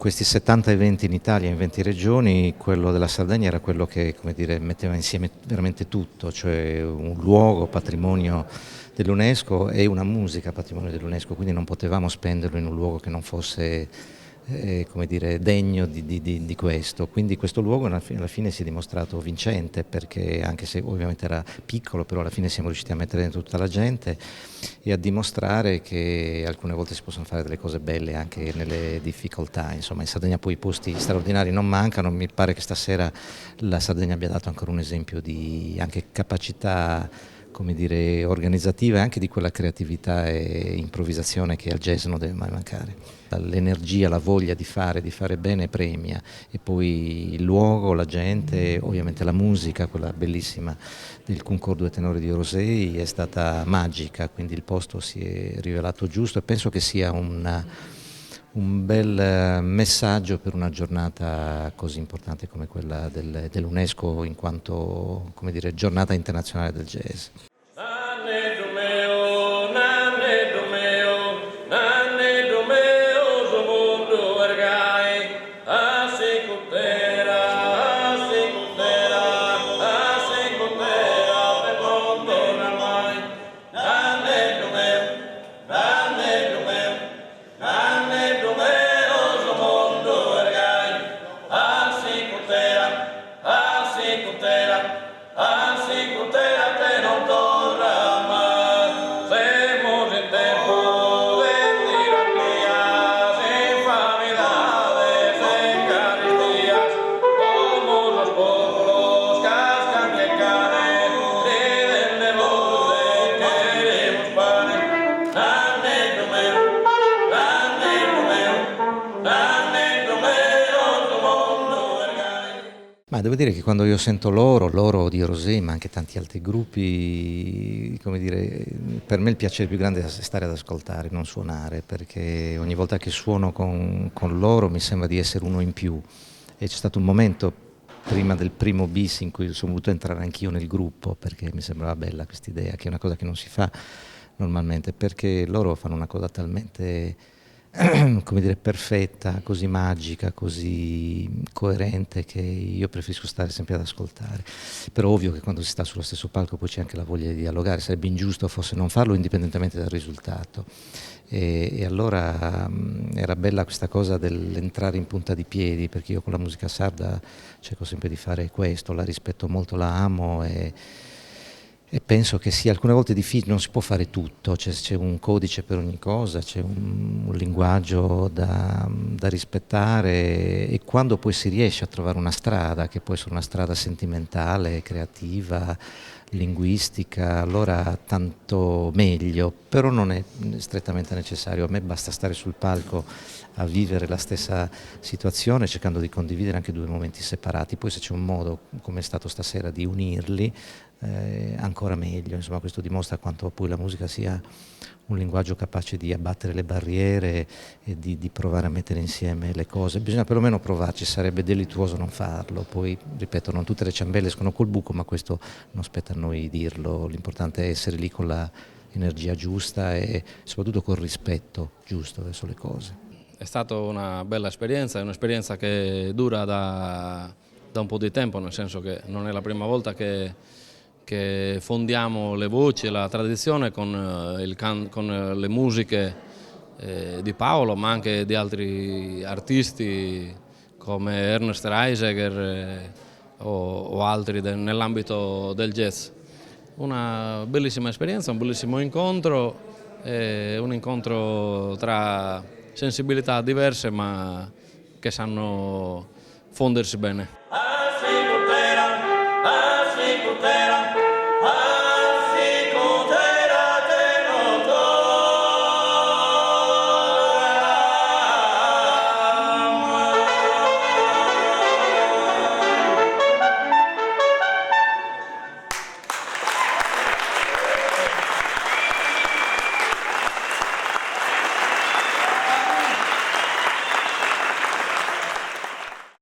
questi 70 eventi in Italia, in 20 regioni, quello della Sardegna era quello che, come dire, metteva insieme veramente tutto, cioè un luogo patrimonio dell'UNESCO e una musica patrimonio dell'UNESCO, quindi non potevamo spenderlo in un luogo che non fosse come dire, degno di questo. Quindi questo luogo alla fine si è dimostrato vincente, perché anche se ovviamente era piccolo, però alla fine siamo riusciti a mettere dentro tutta la gente e a dimostrare che alcune volte si possono fare delle cose belle anche nelle difficoltà. Insomma, in Sardegna poi i posti straordinari non mancano, mi pare che stasera la Sardegna abbia dato ancora un esempio di anche capacità, come dire, organizzativa e anche di quella creatività e improvvisazione che al jazz non deve mai mancare. L'energia, la voglia di fare bene premia, e poi il luogo, la gente, ovviamente la musica, quella bellissima del Concordo e Tenore di Rosei è stata magica, quindi il posto si è rivelato giusto e penso che sia un bel messaggio per una giornata così importante come quella dell'UNESCO in quanto, come dire, giornata internazionale del jazz. Ma devo dire che quando io sento loro di Rosé, ma anche tanti altri gruppi, come dire, per me il piacere più grande è stare ad ascoltare, non suonare, perché ogni volta che suono con loro mi sembra di essere uno in più. E c'è stato un momento prima del primo bis in cui sono voluto entrare anch'io nel gruppo, perché mi sembrava bella questa idea, che è una cosa che non si fa normalmente, perché loro fanno una cosa talmente come dire, perfetta, così magica, così coerente, che io preferisco stare sempre ad ascoltare. Però ovvio che quando si sta sullo stesso palco poi c'è anche la voglia di dialogare, sarebbe ingiusto forse non farlo indipendentemente dal risultato. E allora era bella questa cosa dell'entrare in punta di piedi, perché io con la musica sarda cerco sempre di fare questo, la rispetto molto, la amo e penso che sia alcune volte difficile, non si può fare tutto, c'è un codice per ogni cosa, c'è un linguaggio da rispettare, e quando poi si riesce a trovare una strada, che può essere una strada sentimentale, creativa, linguistica, allora tanto meglio, però non è strettamente necessario. A me basta stare sul palco a vivere la stessa situazione, cercando di condividere anche due momenti separati. Poi se c'è un modo, come è stato stasera, di unirli, ancora meglio. Insomma, questo dimostra quanto poi la musica sia un linguaggio capace di abbattere le barriere e di provare a mettere insieme le cose. Bisogna perlomeno provarci, sarebbe delittuoso non farlo. Poi, ripeto, non tutte le ciambelle escono col buco, ma questo non spetta a noi dirlo. L'importante è essere lì con l'energia giusta e soprattutto col rispetto giusto verso le cose. È stata una bella esperienza, è un'esperienza che dura da un po' di tempo, nel senso che non è la prima volta che fondiamo le voci e la tradizione con le musiche di Paolo, ma anche di altri artisti come Ernest Reiseger o altri nell'ambito del jazz. Una bellissima esperienza, un bellissimo incontro, un incontro tra sensibilità diverse ma che sanno fondersi bene.